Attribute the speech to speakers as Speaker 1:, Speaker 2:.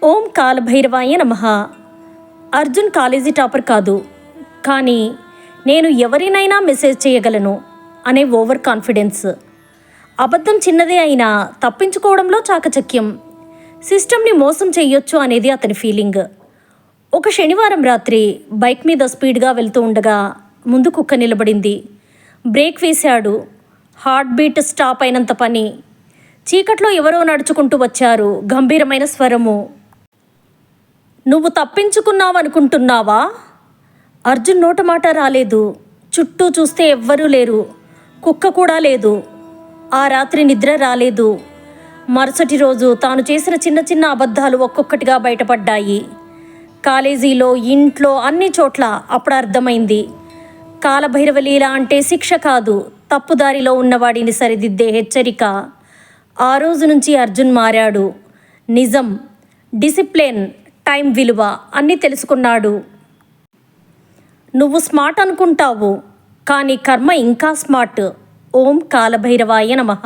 Speaker 1: ఓం కాలభైరవాయ నమః. Arjun college topper కాదు, కానీ నేను ఎవరినైనా మెసేజ్ చేయగలను అనే ఓవర్ కాన్ఫిడెన్స్. అబద్ధం చిన్నదే అయినా తప్పించుకోవడంలో చాకచక్యం. సిస్టమ్ని మోసం చేయొచ్చు అనేది అతని ఫీలింగ్. ఒక శనివారం రాత్రి బైక్ మీద స్పీడ్గా వెళ్తూ ఉండగా ముందు కుక్క నిలబడింది. బ్రేక్ వేశాడు. హార్ట్ బీట్ స్టాప్ అయినంత పని. చీకట్లో ఎవరో నడుచుకుంటూ వచ్చారు. గంభీరమైన స్వరము. నువ్వు తప్పించుకున్నావనుకుంటున్నావా? అర్జున్ నోట మాట రాలేదు. చుట్టూ చూస్తే ఎవ్వరూ లేరు. కుక్క కూడా లేదు. ఆ రాత్రి నిద్ర రాలేదు. మరుసటి రోజు తాను చేసిన చిన్న చిన్న అబద్ధాలు ఒక్కొక్కటిగా బయటపడ్డాయి. కాలేజీలో, ఇంట్లో, అన్ని చోట్ల. అప్పుడు అర్థమైంది, కాలభైరవ లీల అంటే శిక్ష కాదు, తప్పుదారిలో ఉన్నవాడిని సరిదిద్దే హెచ్చరిక. ఆ రోజు నుంచి అర్జున్ మారాడు. నిజం, డిసిప్లిన్, టైం విలువ అన్నీ తెలుసుకున్నాడు. నువ్వు స్మార్ట్ అనుకుంటావు, కానీ కర్మ ఇంకా స్మార్ట్. ఓం కాలభైరవాయ నమః.